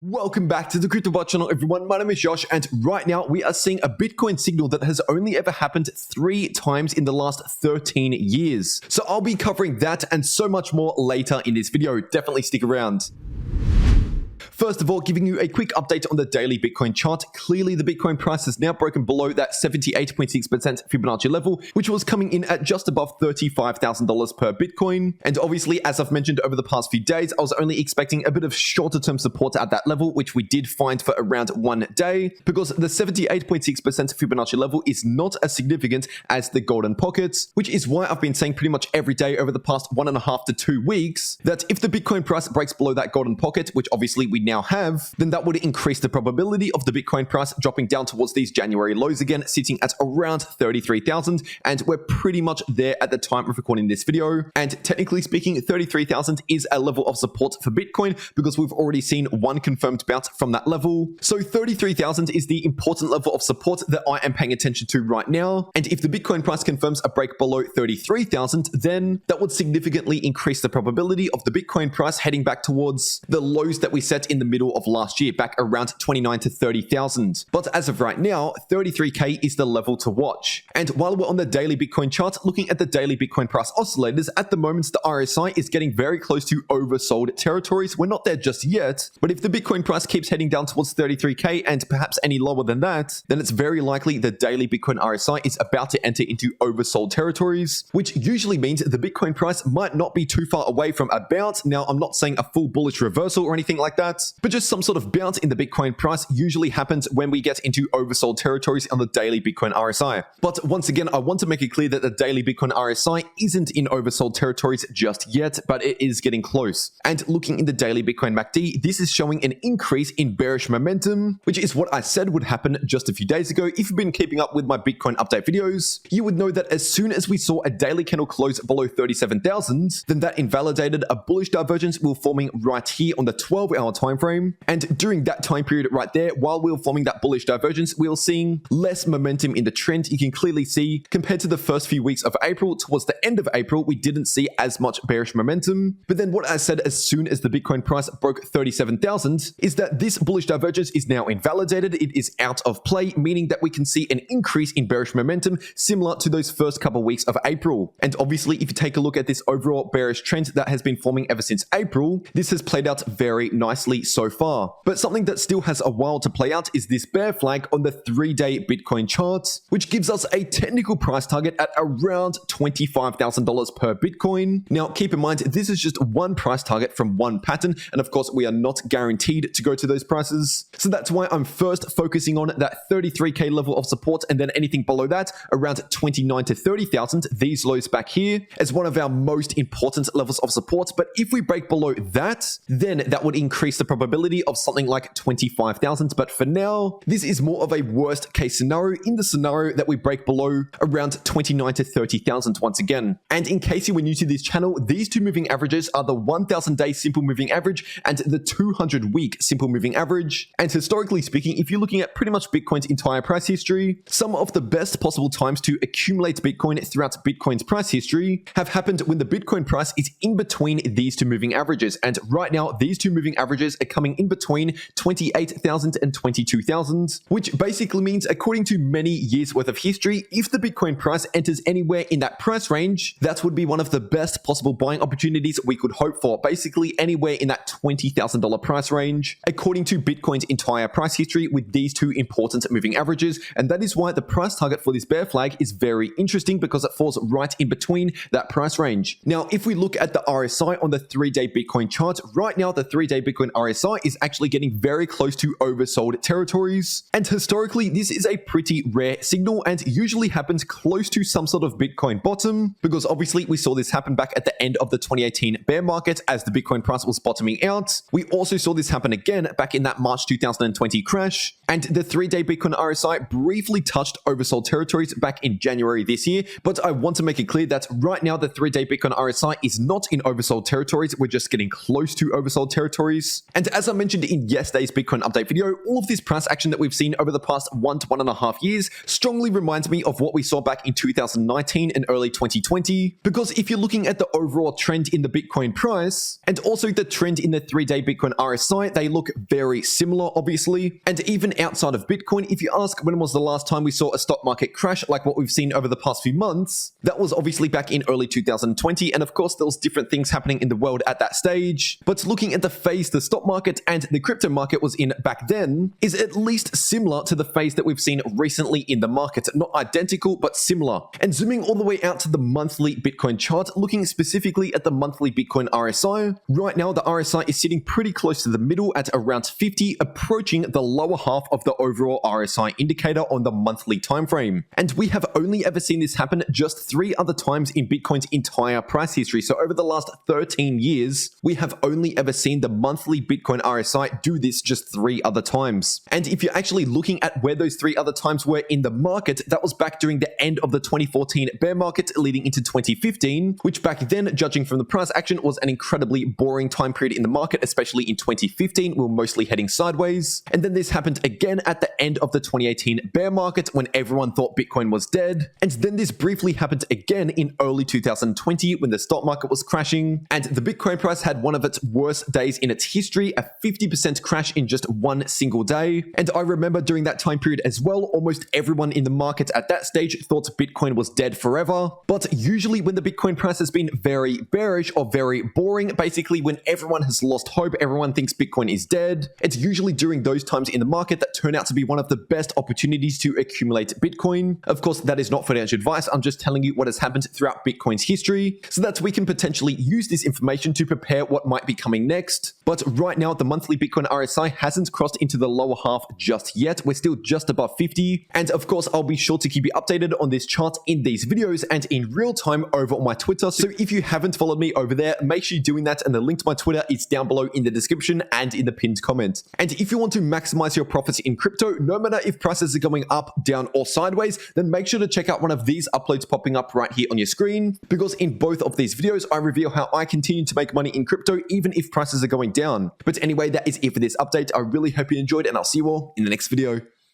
Welcome back to the cryptoworld channel, everyone. My name is Josh, and right now we are seeing a Bitcoin signal that has only ever happened 3 times in the last 13 years. So I'll be covering that and so much more later in this video. Definitely stick around. First of all, giving you a quick update on the daily Bitcoin chart. Clearly, the Bitcoin price has now broken below that 78.6% Fibonacci level, which was coming in at just above $35,000 per Bitcoin. And obviously, as I've mentioned over the past few days, I was only expecting a bit of shorter term support at that level, which we did find for around 1 day, because the 78.6% Fibonacci level is not as significant as the golden pockets, which is why I've been saying pretty much every day over the past 1.5 to 2 weeks that if the Bitcoin price breaks below that golden pocket, which obviously we now have, then that would increase the probability of the Bitcoin price dropping down towards these January lows again, sitting at around 33,000, and we're pretty much there at the time of recording this video. And technically speaking, 33,000 is a level of support for Bitcoin because we've already seen one confirmed bounce from that level. So 33,000 is the important level of support that I am paying attention to right now. And if the Bitcoin price confirms a break below 33,000, then that would significantly increase the probability of the Bitcoin price heading back towards the lows that we set in the middle of last year, back around 29 to 30,000. But as of right now, 33K is the level to watch. And while we're on the daily Bitcoin chart, looking at the daily Bitcoin price oscillators, at the moment the RSI is getting very close to oversold territories. We're not there just yet, but if the Bitcoin price keeps heading down towards 33K and perhaps any lower than that, then it's very likely the daily Bitcoin RSI is about to enter into oversold territories, which usually means the Bitcoin price might not be too far away from a bounce. Now, I'm not saying a full bullish reversal or anything like that, but just some sort of bounce in the Bitcoin price usually happens when we get into oversold territories on the daily Bitcoin RSI. But once again, I want to make it clear that the daily Bitcoin RSI isn't in oversold territories just yet, but it is getting close. And looking in the daily Bitcoin MACD, this is showing an increase in bearish momentum, which is what I said would happen just a few days ago. If you've been keeping up with my Bitcoin update videos, you would know that as soon as we saw a daily candle close below 37,000, then that invalidated a bullish divergence we were forming right here on the 12-hour time frame. And during that time period right there, while we were forming that bullish divergence, we were seeing less momentum in the trend. You can clearly see compared to the first few weeks of April, towards the end of April, we didn't see as much bearish momentum. But then what I said as soon as the Bitcoin price broke 37,000 is that this bullish divergence is now invalidated. It is out of play, meaning that we can see an increase in bearish momentum similar to those first couple of weeks of April. And obviously, if you take a look at this overall bearish trend that has been forming ever since April, this has played out very nicely so far. But something that still has a while to play out is this bear flag on the 3-day Bitcoin chart, which gives us a technical price target at around $25,000 per Bitcoin. Now, keep in mind, this is just one price target from one pattern, and of course, we are not guaranteed to go to those prices. So that's why I'm first focusing on that 33K level of support, and then anything below that, around 29 to 30,000, these lows back here, as one of our most important levels of support. But if we break below that, then that would increase the probability of something like 25,000. But for now, this is more of a worst case scenario in the scenario that we break below around 29 to 30,000 once again. And in case you were new to this channel, these two moving averages are the 1,000-day simple moving average and the 200-week simple moving average. And historically speaking, if you're looking at pretty much Bitcoin's entire price history, some of the best possible times to accumulate Bitcoin throughout Bitcoin's price history have happened when the Bitcoin price is in between these two moving averages. And right now, these two moving averages are coming in between 28,000 and 22,000, which basically means, according to many years worth of history, if the Bitcoin price enters anywhere in that price range, that would be one of the best possible buying opportunities we could hope for. Basically, anywhere in that $20,000 price range, according to Bitcoin's entire price history with these two important moving averages. And that is why the price target for this bear flag is very interesting, because it falls right in between that price range. Now, if we look at the RSI on the 3-day Bitcoin chart, right now the 3-day Bitcoin RSI is actually getting very close to oversold territories. And historically, this is a pretty rare signal and usually happens close to some sort of Bitcoin bottom, because obviously we saw this happen back at the end of the 2018 bear market as the Bitcoin price was bottoming out. We also saw this happen again back in that March 2020 crash. And the 3-day Bitcoin RSI briefly touched oversold territories back in January this year. But I want to make it clear that right now the 3-day Bitcoin RSI is not in oversold territories. We're just getting close to oversold territories. And as I mentioned in yesterday's Bitcoin update video, all of this price action that we've seen over the past 1 to 1.5 years strongly reminds me of what we saw back in 2019 and early 2020. Because if you're looking at the overall trend in the Bitcoin price and also the trend in the 3-day Bitcoin RSI, they look very similar, obviously. And even outside of Bitcoin, if you ask when was the last time we saw a stock market crash like what we've seen over the past few months, that was obviously back in early 2020. And of course, there was different things happening in the world at that stage. But looking at the phase the stock market and the crypto market was in back then is at least similar to the phase that we've seen recently in the market. Not identical, but similar. And zooming all the way out to the monthly Bitcoin chart, looking specifically at the monthly Bitcoin RSI, right now the RSI is sitting pretty close to the middle at around 50, approaching the lower half of the overall RSI indicator on the monthly time frame. And we have only ever seen this happen just 3 other times in Bitcoin's entire price history. So over the last 13 years, we have only ever seen the monthly Bitcoin RSI do this just 3 other times. And if you're actually looking at where those 3 other times were in the market, that was back during the end of the 2014 bear market leading into 2015, which back then, judging from the price action, was an incredibly boring time period in the market, especially in 2015, we were mostly heading sideways. And then this happened again at the end of the 2018 bear market when everyone thought Bitcoin was dead. And then this briefly happened again in early 2020 when the stock market was crashing and the Bitcoin price had one of its worst days in its history, a 50% crash in just one single day. And I remember during that time period as well, almost everyone in the market at that stage thought Bitcoin was dead forever. But usually when the Bitcoin price has been very bearish or very boring, basically when everyone has lost hope, everyone thinks Bitcoin is dead, it's usually during those times in the market that turn out to be one of the best opportunities to accumulate Bitcoin. Of course, that is not financial advice. I'm just telling you what has happened throughout Bitcoin's history so that we can potentially use this information to prepare what might be coming next. But right now, the monthly Bitcoin RSI hasn't crossed into the lower half just yet. We're still just above 50. And of course, I'll be sure to keep you updated on this chart in these videos and in real time over on my Twitter. So if you haven't followed me over there, make sure you're doing that. And the link to my Twitter is down below in the description and in the pinned comment. And if you want to maximize your profits in crypto, no matter if prices are going up, down, or sideways, then make sure to check out one of these uploads popping up right here on your screen. Because in both of these videos, I reveal how I continue to make money in crypto, even if prices are going down. But anyway, that is it for this update. I really hope you enjoyed, and I'll see you all in the next video.